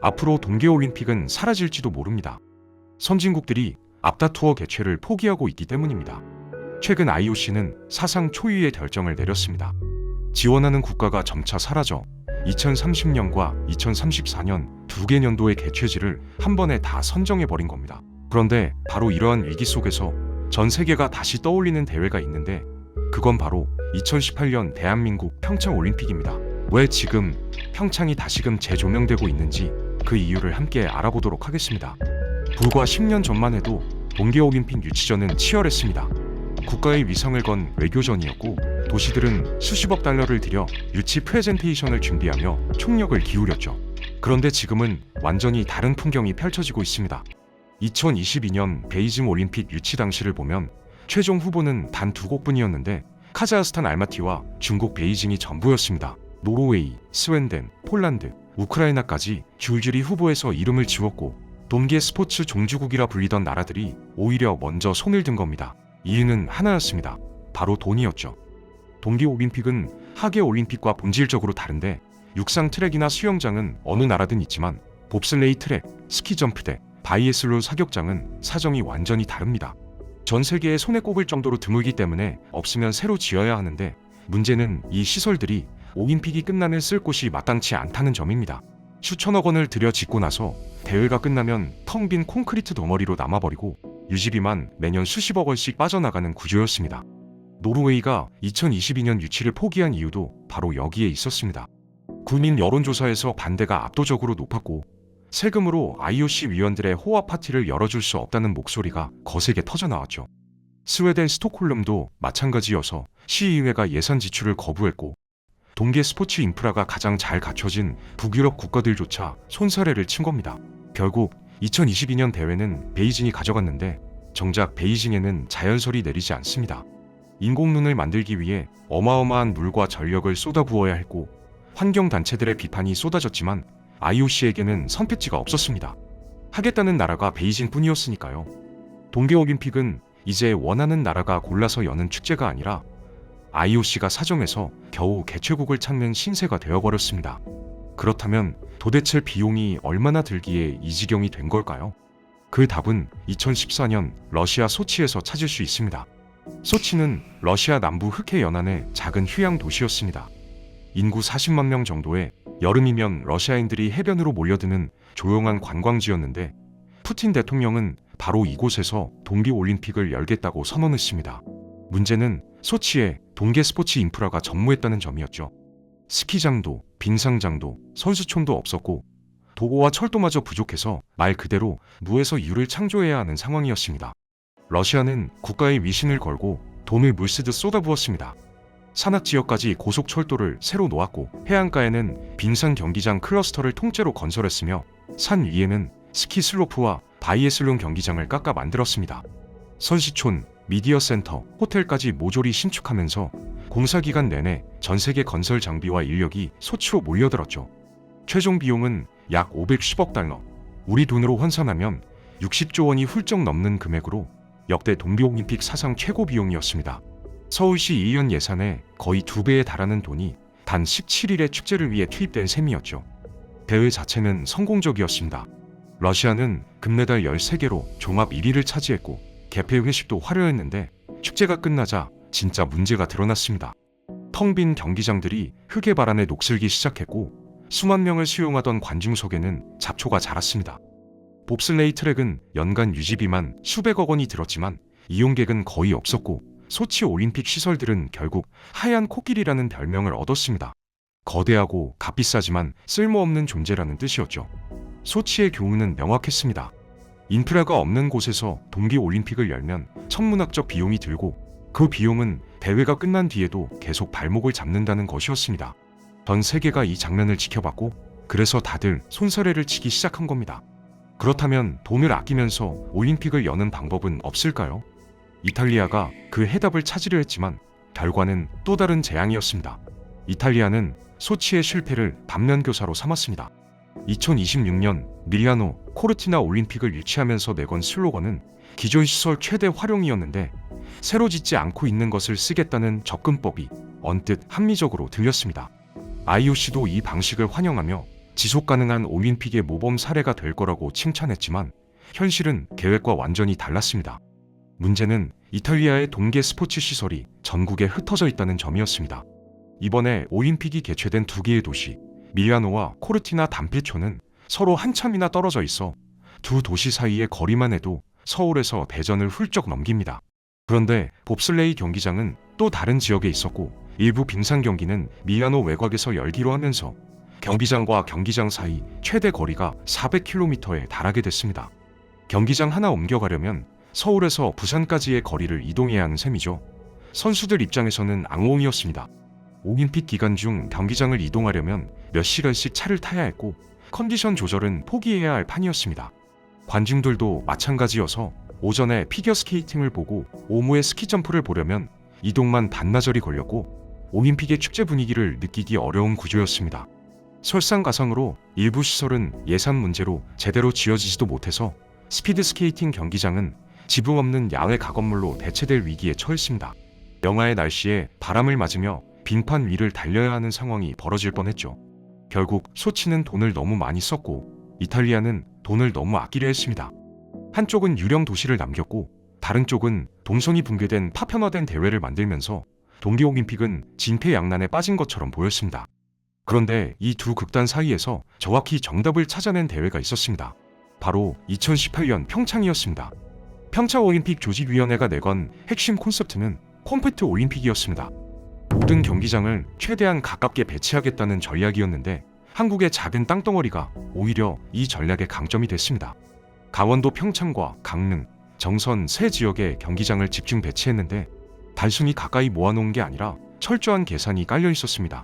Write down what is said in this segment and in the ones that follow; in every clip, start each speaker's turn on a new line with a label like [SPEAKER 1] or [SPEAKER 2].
[SPEAKER 1] 앞으로 동계올림픽은 사라질지도 모릅니다. 선진국들이 앞다투어 개최를 포기하고 있기 때문입니다. 최근 IOC는 사상 초유의 결정을 내렸습니다. 지원하는 국가가 점차 사라져 2030년과 2034년 두 개 년도의 개최지를 한 번에 다 선정해버린 겁니다. 그런데 바로 이러한 위기 속에서 전 세계가 다시 떠올리는 대회가 있는데 그건 바로 2018년 대한민국 평창올림픽입니다. 왜 지금 평창이 다시금 재조명되고 있는지 그 이유를 함께 알아보도록 하겠습니다. 불과 10년 전만 해도 동계올림픽 유치전은 치열했습니다. 국가의 위상을 건 외교전이었고 도시들은 수십억 달러를 들여 유치 프레젠테이션을 준비하며 총력을 기울였죠. 그런데 지금은 완전히 다른 풍경이 펼쳐지고 있습니다. 2022년 베이징 올림픽 유치 당시를 보면 최종 후보는 단 두 곳뿐이었는데 카자흐스탄 알마티와 중국 베이징이 전부였습니다. 노르웨이, 스웨덴, 폴란드, 우크라이나까지 줄줄이 후보에서 이름을 지웠고 동계 스포츠 종주국이라 불리던 나라들이 오히려 먼저 손을 든 겁니다. 이유는 하나였습니다. 바로 돈이었죠. 동계올림픽은 하계올림픽과 본질적으로 다른데 육상 트랙이나 수영장은 어느 나라든 있지만 봅슬레이 트랙, 스키 점프대, 바이애슬론 사격장은 사정이 완전히 다릅니다. 전 세계에 손에 꼽을 정도로 드물기 때문에 없으면 새로 지어야 하는데 문제는 이 시설들이 올림픽이 끝나면 쓸 곳이 마땅치 않다는 점입니다. 수천억 원을 들여 짓고 나서 대회가 끝나면 텅 빈 콘크리트 덩어리로 남아버리고 유지비만 매년 수십억 원씩 빠져나가는 구조였습니다. 노르웨이가 2022년 유치를 포기한 이유도 바로 여기에 있었습니다. 국민 여론조사에서 반대가 압도적으로 높았고 세금으로 IOC 위원들의 호화 파티를 열어줄 수 없다는 목소리가 거세게 터져나왔죠. 스웨덴 스톡홀름도 마찬가지여서 시의회가 예산 지출을 거부했고 동계 스포츠 인프라가 가장 잘 갖춰진 북유럽 국가들조차 손사래를 친 겁니다. 결국 2022년 대회는 베이징이 가져갔는데 정작 베이징에는 자연설이 내리지 않습니다. 인공눈을 만들기 위해 어마어마한 물과 전력을 쏟아부어야 했고 환경단체들의 비판이 쏟아졌지만 IOC에게는 선택지가 없었습니다. 하겠다는 나라가 베이징뿐이었으니까요. 동계올림픽은 이제 원하는 나라가 골라서 여는 축제가 아니라 IOC가 사정해서 겨우 개최국을 찾는 신세가 되어버렸습니다. 그렇다면 도대체 비용이 얼마나 들기에 이 지경이 된 걸까요? 그 답은 2014년 러시아 소치에서 찾을 수 있습니다. 소치는 러시아 남부 흑해 연안의 작은 휴양 도시였습니다. 인구 40만 명 정도의 여름이면 러시아인들이 해변으로 몰려드는 조용한 관광지였는데 푸틴 대통령은 바로 이곳에서 동계올림픽을 열겠다고 선언했습니다. 문제는 소치에 동계 스포츠 인프라가 전무했다는 점이었죠. 스키장도, 빙상장도, 선수촌도 없었고 도로와 철도마저 부족해서 말 그대로 무에서 유를 창조해야 하는 상황이었습니다. 러시아는 국가의 위신을 걸고 돈을 물쓰듯 쏟아부었습니다. 산악지역까지 고속철도를 새로 놓았고 해안가에는 빙상 경기장 클러스터를 통째로 건설했으며 산 위에는 스키 슬로프와 바이애슬론 경기장을 깎아 만들었습니다. 선시촌, 미디어 센터, 호텔까지 모조리 신축하면서 공사기간 내내 전세계 건설 장비와 인력이 소치로 몰려들었죠. 최종 비용은 약 510억 달러, 우리 돈으로 환산하면 60조 원이 훌쩍 넘는 금액으로 역대 동계올림픽 사상 최고 비용이었습니다. 서울시 2년 예산의 거의 2배에 달하는 돈이 단 17일의 축제를 위해 투입된 셈이었죠. 대회 자체는 성공적이었습니다. 러시아는 금메달 13개로 종합 1위를 차지했고 개폐 회식도 화려했는데 축제가 끝나자 진짜 문제가 드러났습니다. 텅 빈 경기장들이 흙의 바람에 녹슬기 시작했고 수만 명을 수용하던 관중석에는 잡초가 자랐습니다. 봅슬레이 트랙은 연간 유지비만 수백억 원이 들었지만 이용객은 거의 없었고 소치 올림픽 시설들은 결국 하얀 코끼리라는 별명을 얻었습니다. 거대하고 값비싸지만 쓸모없는 존재라는 뜻이었죠. 소치의 교훈은 명확했습니다. 인프라가 없는 곳에서 동계올림픽을 열면 천문학적 비용이 들고 그 비용은 대회가 끝난 뒤에도 계속 발목을 잡는다는 것이었습니다. 전 세계가 이 장면을 지켜봤고 그래서 다들 손사래를 치기 시작한 겁니다. 그렇다면 돈을 아끼면서 올림픽을 여는 방법은 없을까요? 이탈리아가 그 해답을 찾으려 했지만 결과는 또 다른 재앙이었습니다. 이탈리아는 소치의 실패를 반면교사로 삼았습니다. 2026년 밀라노 코르티나 올림픽을 유치하면서 내건 슬로건은 기존 시설 최대 활용이었는데 새로 짓지 않고 있는 것을 쓰겠다는 접근법이 언뜻 합리적으로 들렸습니다. IOC도 이 방식을 환영하며 지속 가능한 올림픽의 모범 사례가 될 거라고 칭찬했지만 현실은 계획과 완전히 달랐습니다. 문제는 이탈리아의 동계 스포츠 시설이 전국에 흩어져 있다는 점이었습니다. 이번에 올림픽이 개최된 두 개의 도시, 밀라노와 코르티나 담필초는 서로 한참이나 떨어져 있어 두 도시 사이의 거리만 해도 서울에서 대전을 훌쩍 넘깁니다. 그런데 봅슬레이 경기장은 또 다른 지역에 있었고 일부 빙상 경기는 밀라노 외곽에서 열기로 하면서 경기장과 경기장 사이 최대 거리가 400km에 달하게 됐습니다. 경기장 하나 옮겨가려면 서울에서 부산까지의 거리를 이동해야 하는 셈이죠. 선수들 입장에서는 악몽이었습니다. 올림픽 기간 중 경기장을 이동하려면 몇 시간씩 차를 타야 했고 컨디션 조절은 포기해야 할 판이었습니다. 관중들도 마찬가지여서 오전에 피겨스케이팅을 보고 오후에 스키점프를 보려면 이동만 반나절이 걸렸고 올림픽의 축제 분위기를 느끼기 어려운 구조였습니다. 설상가상으로 일부 시설은 예산 문제로 제대로 지어지지도 못해서 스피드스케이팅 경기장은 지붕 없는 야외 가건물로 대체될 위기에 처했습니다. 영하의 날씨에 바람을 맞으며 빙판 위를 달려야 하는 상황이 벌어질 뻔했죠. 결국 소치는 돈을 너무 많이 썼고 이탈리아는 돈을 너무 아끼려 했습니다. 한쪽은 유령 도시를 남겼고 다른 쪽은 동선이 붕괴된 파편화된 대회를 만들면서 동계올림픽은 진퇴양난에 빠진 것처럼 보였습니다. 그런데 이 두 극단 사이에서 정확히 정답을 찾아낸 대회가 있었습니다. 바로 2018년 평창이었습니다. 평창올림픽 조직위원회가 내건 핵심 콘셉트는 컴팩트 올림픽이었습니다. 모든 경기장을 최대한 가깝게 배치하겠다는 전략이었는데 한국의 작은 땅덩어리가 오히려 이 전략의 강점이 됐습니다. 강원도 평창과 강릉, 정선 세 지역에 경기장을 집중 배치했는데 단순히 가까이 모아놓은 게 아니라 철저한 계산이 깔려 있었습니다.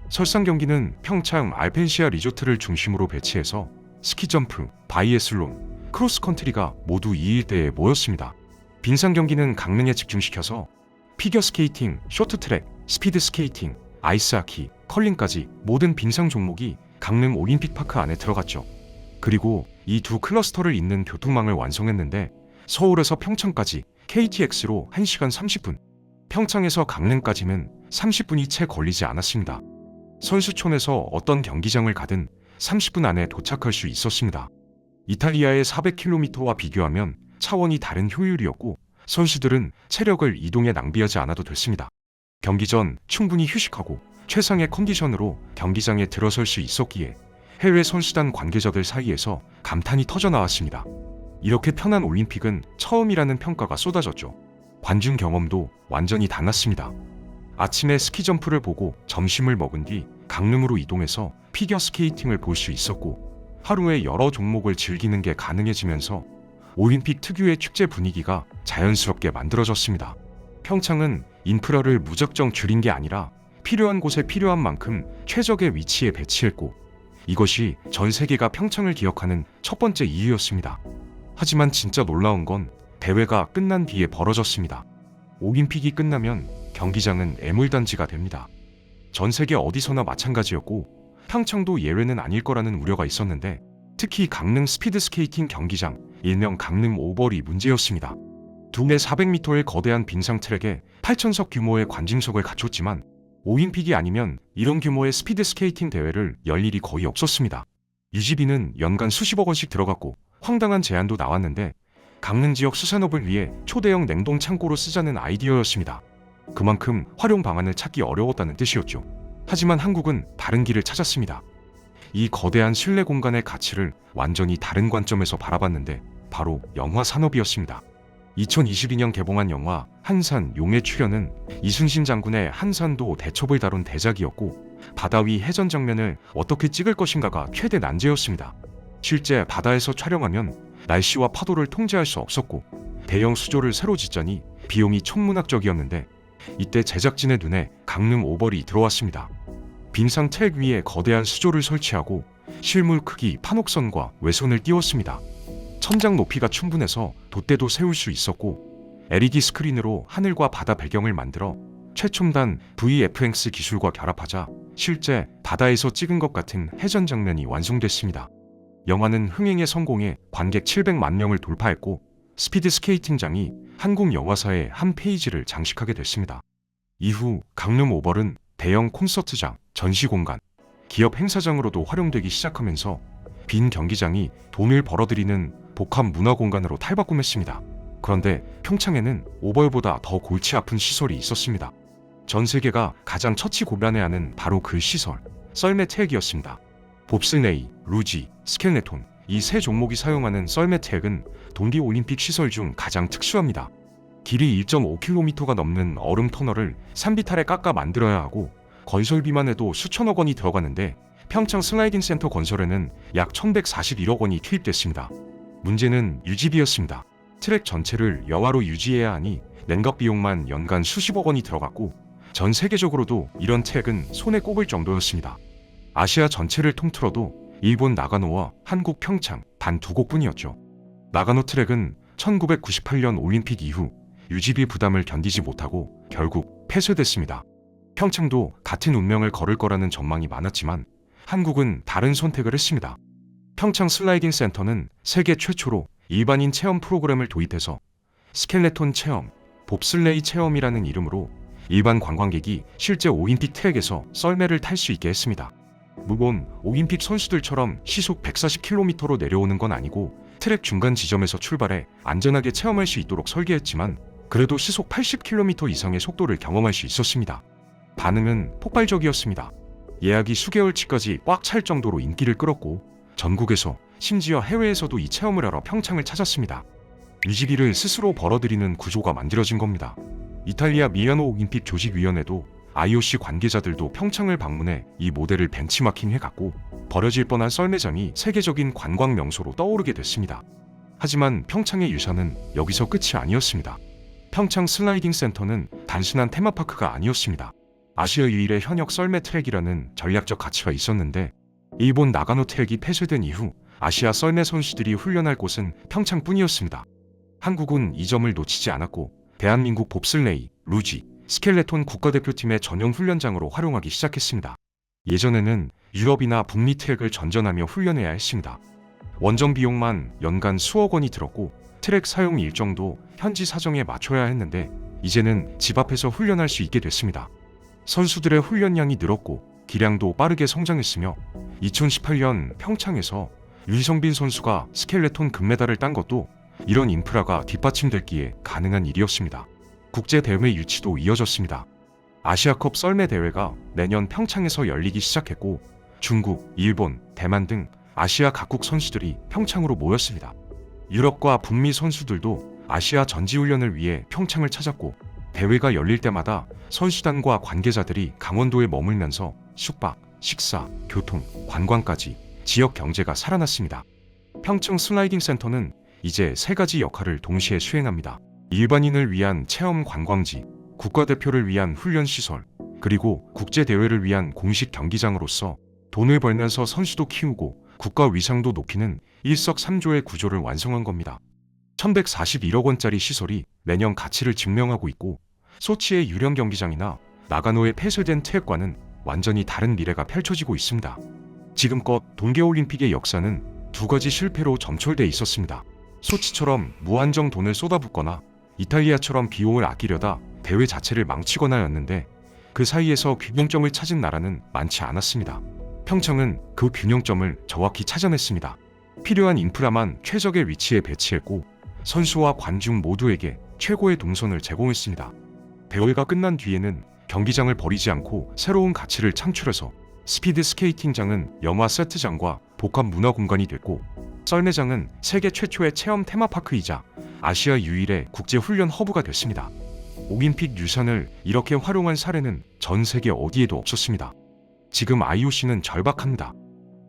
[SPEAKER 1] 설상 경기는 평창 알펜시아 리조트를 중심으로 배치해서 스키점프, 바이애슬론, 크로스컨트리가 모두 이 일대에 모였습니다. 빙상 경기는 강릉에 집중시켜서 피겨스케이팅, 쇼트트랙, 스피드스케이팅, 아이스하키, 컬링까지 모든 빙상 종목이 강릉 올림픽파크 안에 들어갔죠. 그리고 이 두 클러스터를 잇는 교통망을 완성했는데 서울에서 평창까지 KTX로 1시간 30분, 평창에서 강릉까지는 30분이 채 걸리지 않았습니다. 선수촌에서 어떤 경기장을 가든 30분 안에 도착할 수 있었습니다. 이탈리아의 400km와 비교하면 차원이 다른 효율이었고 선수들은 체력을 이동에 낭비하지 않아도 됐습니다. 경기 전 충분히 휴식하고 최상의 컨디션으로 경기장에 들어설 수 있었기에 해외 선수단 관계자들 사이에서 감탄이 터져나왔습니다. 이렇게 편한 올림픽은 처음이라는 평가가 쏟아졌죠. 관중 경험도 완전히 달랐습니다. 아침에 스키점프를 보고 점심을 먹은 뒤 강릉으로 이동해서 피겨스케이팅을 볼 수 있었고 하루에 여러 종목을 즐기는 게 가능해지면서 올림픽 특유의 축제 분위기가 자연스럽게 만들어졌습니다. 평창은 인프라를 무작정 줄인 게 아니라 필요한 곳에 필요한 만큼 최적의 위치에 배치했고 이것이 전 세계가 평창을 기억하는 첫 번째 이유였습니다. 하지만 진짜 놀라운 건 대회가 끝난 뒤에 벌어졌습니다. 올림픽이 끝나면 경기장은 애물단지가 됩니다. 전 세계 어디서나 마찬가지였고 평창도 예외는 아닐 거라는 우려가 있었는데 특히 강릉 스피드스케이팅 경기장, 일명 강릉 오벌이 문제였습니다. 두뇌 400m의 거대한 빙상 트랙에 8,000석 규모의 관중석을 갖췄지만 올림픽이 아니면 이런 규모의 스피드스케이팅 대회를 열 일이 거의 없었습니다. 유지비는 연간 수십억 원씩 들어갔고 황당한 제안도 나왔는데 강릉 지역 수산업을 위해 초대형 냉동 창고로 쓰자는 아이디어였습니다. 그만큼 활용 방안을 찾기 어려웠다는 뜻이었죠. 하지만 한국은 다른 길을 찾았습니다. 이 거대한 실내 공간의 가치를 완전히 다른 관점에서 바라봤는데 바로 영화 산업이었습니다. 2022년 개봉한 영화 한산 용의 출연은 이순신 장군의 한산도 대첩을 다룬 대작이었고 바다 위 해전 장면을 어떻게 찍을 것인가가 최대 난제였습니다. 실제 바다에서 촬영하면 날씨와 파도를 통제할 수 없었고 대형 수조를 새로 짓자니 비용이 천문학적이었는데 이때 제작진의 눈에 강릉 오벌이 들어왔습니다. 빙상 트랙 위에 거대한 수조를 설치하고 실물 크기 판옥선과 외선을 띄웠습니다. 천장 높이가 충분해서 돛대도 세울 수 있었고 LED 스크린으로 하늘과 바다 배경을 만들어 최첨단 VFX 기술과 결합하자 실제 바다에서 찍은 것 같은 해전 장면이 완성됐습니다. 영화는 흥행에 성공해 관객 700만 명을 돌파했고 스피드 스케이팅장이 한국 영화사의 한 페이지를 장식하게 됐습니다. 이후 강릉 오벌은 대형 콘서트장, 전시공간, 기업 행사장으로도 활용되기 시작하면서 빈 경기장이 돈을 벌어들이는 복합 문화 공간으로 탈바꿈했습니다. 그런데 평창에는 오벌보다 더 골치 아픈 시설이 있었습니다. 전 세계가 가장 처치곤란해하는 바로 그 시설, 썰매트랙이었습니다. 봅슬레이, 루지, 스켈레톤 이 세 종목이 사용하는 썰매트랙은 동계올림픽 시설 중 가장 특수합니다. 길이 1.5km가 넘는 얼음 터널을 산비탈에 깎아 만들어야 하고 건설비만 해도 수천억 원이 들어가는데 평창 슬라이딩 센터 건설에는 약 1141억 원이 투입됐습니다. 문제는 유지비였습니다. 트랙 전체를 여화로 유지해야 하니 냉각 비용만 연간 수십억 원이 들어갔고 전 세계적으로도 이런 트랙은 손에 꼽을 정도였습니다. 아시아 전체를 통틀어도 일본 나가노와 한국 평창 단 두 곳뿐이었죠. 나가노 트랙은 1998년 올림픽 이후 유지비 부담을 견디지 못하고 결국 폐쇄됐습니다. 평창도 같은 운명을 걸을 거라는 전망이 많았지만 한국은 다른 선택을 했습니다. 평창 슬라이딩 센터는 세계 최초로 일반인 체험 프로그램을 도입해서 스켈레톤 체험, 봅슬레이 체험이라는 이름으로 일반 관광객이 실제 올림픽 트랙에서 썰매를 탈 수 있게 했습니다. 물론 올림픽 선수들처럼 시속 140km로 내려오는 건 아니고 트랙 중간 지점에서 출발해 안전하게 체험할 수 있도록 설계했지만 그래도 시속 80km 이상의 속도를 경험할 수 있었습니다. 반응은 폭발적이었습니다. 예약이 수개월치까지 꽉 찰 정도로 인기를 끌었고 전국에서 심지어 해외에서도 이 체험을 하러 평창을 찾았습니다. 유지비를 스스로 벌어들이는 구조가 만들어진 겁니다. 이탈리아 밀라노 올림픽 조직위원회도 IOC 관계자들도 평창을 방문해 이 모델을 벤치마킹 해갔고 버려질 뻔한 썰매장이 세계적인 관광 명소로 떠오르게 됐습니다. 하지만 평창의 유산은 여기서 끝이 아니었습니다. 평창 슬라이딩 센터는 단순한 테마파크가 아니었습니다. 아시아 유일의 현역 썰매 트랙이라는 전략적 가치가 있었는데 일본 나가노 트랙이 폐쇄된 이후 아시아 썰매 선수들이 훈련할 곳은 평창뿐이었습니다. 한국은 이 점을 놓치지 않았고 대한민국 봅슬레이, 루지, 스켈레톤 국가대표팀의 전용 훈련장으로 활용하기 시작했습니다. 예전에는 유럽이나 북미 트랙을 전전하며 훈련해야 했습니다. 원정 비용만 연간 수억 원이 들었고 트랙 사용 일정도 현지 사정에 맞춰야 했는데 이제는 집 앞에서 훈련할 수 있게 됐습니다. 선수들의 훈련량이 늘었고 기량도 빠르게 성장했으며 2018년 평창에서 윤성빈 선수가 스켈레톤 금메달을 딴 것도 이런 인프라가 뒷받침됐기에 가능한 일이었습니다. 국제대회 유치도 이어졌습니다. 아시아컵 썰매 대회가 내년 평창에서 열리기 시작했고 중국, 일본, 대만 등 아시아 각국 선수들이 평창으로 모였습니다. 유럽과 북미 선수들도 아시아 전지훈련을 위해 평창을 찾았고 대회가 열릴 때마다 선수단과 관계자들이 강원도에 머물면서 숙박, 식사, 교통, 관광까지 지역 경제가 살아났습니다. 평창 슬라이딩 센터는 이제 세 가지 역할을 동시에 수행합니다. 일반인을 위한 체험 관광지, 국가대표를 위한 훈련시설, 그리고 국제대회를 위한 공식 경기장으로서 돈을 벌면서 선수도 키우고 국가 위상도 높이는 일석삼조의 구조를 완성한 겁니다. 1141억 원짜리 시설이 매년 가치를 증명하고 있고 소치의 유령 경기장이나 나가노의 폐쇄된 트랙과는 완전히 다른 미래가 펼쳐지고 있습니다. 지금껏 동계올림픽의 역사는 두 가지 실패로 점철돼 있었습니다. 소치처럼 무한정 돈을 쏟아붓거나 이탈리아처럼 비용을 아끼려다 대회 자체를 망치거나였는데 그 사이에서 균형점을 찾은 나라는 많지 않았습니다. 평창은 그 균형점을 정확히 찾아냈습니다. 필요한 인프라만 최적의 위치에 배치했고 선수와 관중 모두에게 최고의 동선을 제공했습니다. 대회가 끝난 뒤에는 경기장을 버리지 않고 새로운 가치를 창출해서 스피드 스케이팅장은 영화 세트장과 복합 문화 공간이 됐고 썰매장은 세계 최초의 체험 테마파크이자 아시아 유일의 국제훈련 허브가 됐습니다. 올림픽 유산을 이렇게 활용한 사례는 전 세계 어디에도 없었습니다. 지금 IOC는 절박합니다.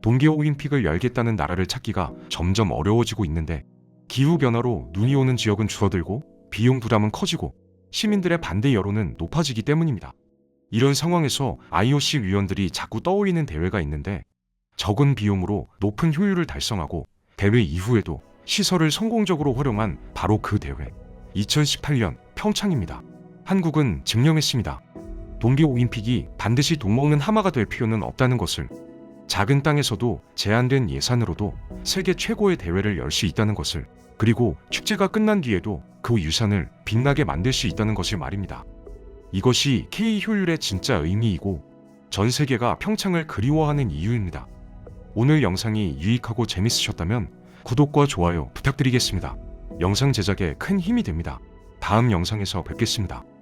[SPEAKER 1] 동계올림픽을 열겠다는 나라를 찾기가 점점 어려워지고 있는데 기후변화로 눈이 오는 지역은 줄어들고 비용 부담은 커지고 시민들의 반대 여론은 높아지기 때문입니다. 이런 상황에서 IOC 위원들이 자꾸 떠올리는 대회가 있는데 적은 비용으로 높은 효율을 달성하고 대회 이후에도 시설을 성공적으로 활용한 바로 그 대회 2018년 평창입니다. 한국은 증명했습니다. 동계올림픽이 반드시 독먹는 하마가 될 필요는 없다는 것을, 작은 땅에서도 제한된 예산으로도 세계 최고의 대회를 열 수 있다는 것을, 그리고 축제가 끝난 뒤에도 그 유산을 빛나게 만들 수 있다는 것을 말입니다. 이것이 K 효율의 진짜 의미이고 전 세계가 평창을 그리워하는 이유입니다. 오늘 영상이 유익하고 재밌으셨다면 구독과 좋아요 부탁드리겠습니다. 영상 제작에 큰 힘이 됩니다. 다음 영상에서 뵙겠습니다.